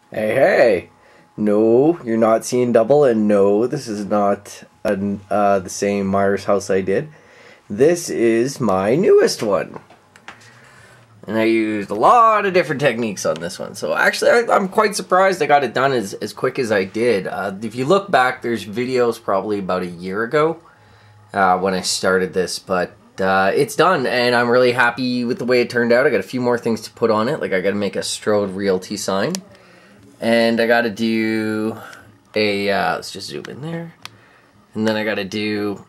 Hey, hey! No, you're not seeing double, and no, this is not the same Myers house I did. This is my newest one. And I used a lot of different techniques on this one. So actually, I'm quite surprised I got it done as quick as I did. If you look back, there's videos probably about a year ago when I started this, but it's done, and I'm really happy with the way it turned out. I got a few more things to put on it, like I got to make a Strode Realty sign. And I gotta do a, let's just zoom in there. And then I gotta do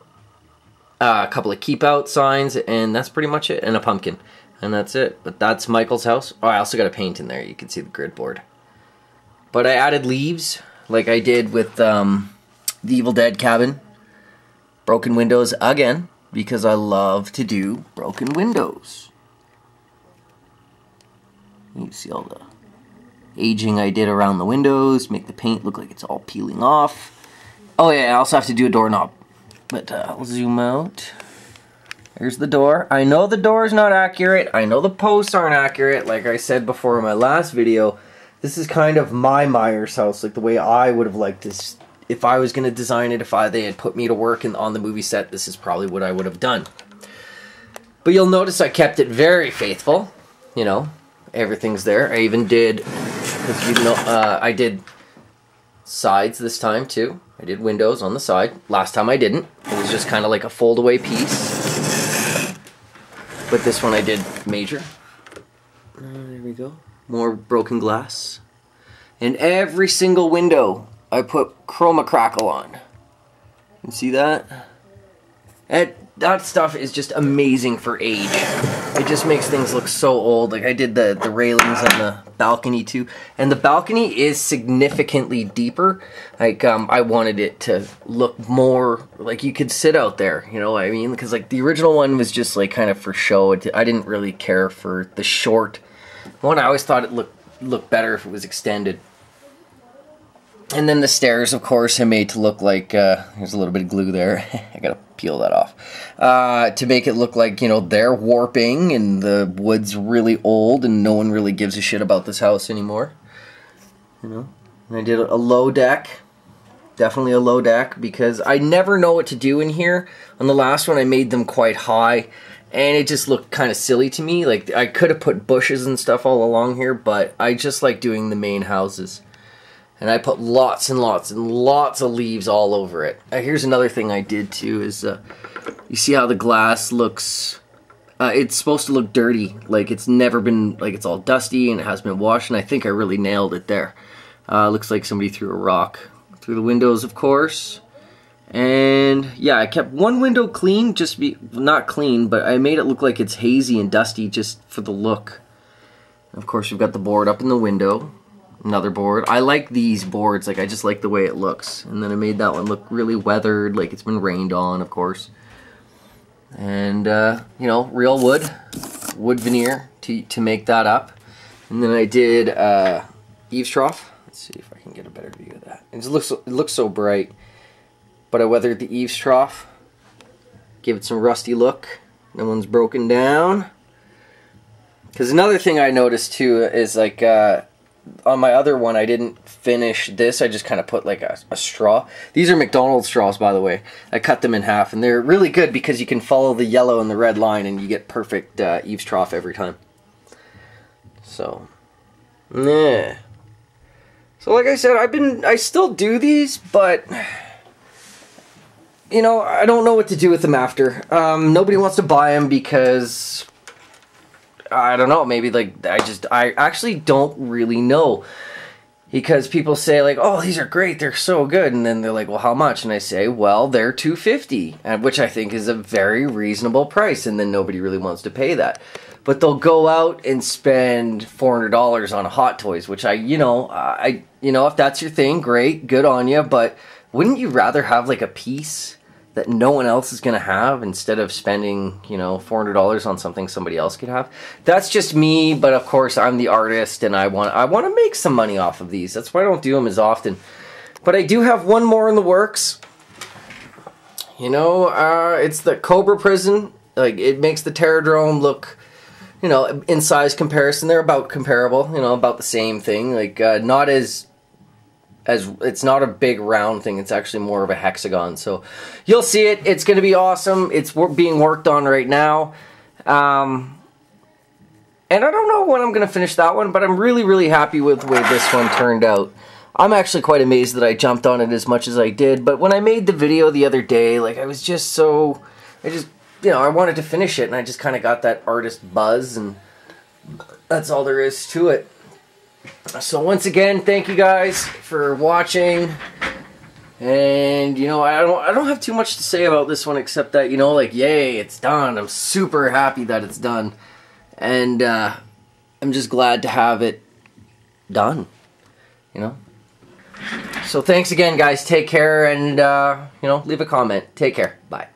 a couple of keep out signs, and that's pretty much it. And a pumpkin. And that's it. But that's Michael's house. Oh, I also got a paint in there. You can see the grid board. But I added leaves, like I did with the Evil Dead cabin. Broken windows again, because I love to do broken windows. You can see all the aging I did around the windows, make the paint look like it's all peeling off. Oh yeah, I also have to do a doorknob. But I'll zoom out. Here's the door. I know the door is not accurate. I know the posts aren't accurate. Like I said before in my last video, this is kind of my Myers house, like the way I would have liked this. If I was going to design it, they had put me to work on the movie set, this is probably what I would have done. But you'll notice I kept it very faithful. You know, everything's there. I even did, because you know, I did sides this time too. I did windows on the side. Last time I didn't. It was just kind of like a fold-away piece. But this one I did major. There we go. More broken glass. And every single window I put chroma crackle on. You see that? That stuff is just amazing for age. It just makes things look so old. Like I did the railings on the balcony too. And the balcony is significantly deeper. Like I wanted it to look more like you could sit out there, you know what I mean? Because like the original one was just like kind of for show. I didn't really care for the short one. I always thought it looked better if it was extended. And then the stairs, of course, I made to look like, there's a little bit of glue there. I gotta peel that off. To make it look like, you know, they're warping and the wood's really old and no one really gives a shit about this house anymore. You know? And I did a low deck. Definitely a low deck because I never know what to do in here. On the last one, I made them quite high. And it just looked kind of silly to me. Like, I could have put bushes and stuff all along here, but I just like doing the main houses. And I put lots and lots and lots of leaves all over it. Here's another thing I did too is, you see how the glass looks, it's supposed to look dirty. Like it's never been, like it's all dusty and it hasn't been washed, and I think I really nailed it there. Looks like somebody threw a rock through the windows, of course. And yeah, I kept one window clean, not clean, but I made it look like it's hazy and dusty just for the look. And of course, we've got the board up in the window. Another board. I like these boards, like I just like the way it looks. And then I made that one look really weathered, like it's been rained on, of course. And you know, real wood veneer to make that up. And then I did eaves trough. Let's see if I can get a better view of that. It looks so bright. But I weathered the eaves trough, gave it some rusty look. No one's broken down. Because another thing I noticed too is like on my other one, I didn't finish this. I just kind of put like a straw. These are McDonald's straws, by the way. I cut them in half, and they're really good because you can follow the yellow and the red line, and you get perfect eaves trough every time. So, yeah. So, like I said, I still do these, but you know, I don't know what to do with them after. Nobody wants to buy them because I don't know, maybe like I actually don't really know, because people say like, oh, these are great, they're so good, and then they're like, well, how much? And I say, well, they're $250, which I think is a very reasonable price, and then nobody really wants to pay that. But they'll go out and spend $400 on Hot Toys, which you know, if that's your thing, great, good on you, but wouldn't you rather have like a piece that no one else is going to have instead of spending, you know, $400 on something somebody else could have? That's just me, but of course I'm the artist and I want to make some money off of these. That's why I don't do them as often. But I do have one more in the works. You know, it's the Cobra Prison. Like, it makes the Terrordrome look you know, in size comparison, they're about comparable, you know, about the same thing. Like, not as it's not a big round thing, it's actually more of a hexagon. So you'll see it. It's going to be awesome. It's being worked on right now. And I don't know when I'm going to finish that one, but I'm really, really happy with the way this one turned out. I'm actually quite amazed that I jumped on it as much as I did, but when I made the video the other day, like, I was just so, you know, I wanted to finish it, and I just kind of got that artist buzz, and that's all there is to it. So once again, thank you guys for watching, and, you know, I don't have too much to say about this one except that, you know, like, yay, it's done. I'm super happy that it's done, and I'm just glad to have it done, you know. So thanks again, guys. Take care, and, you know, leave a comment. Take care. Bye.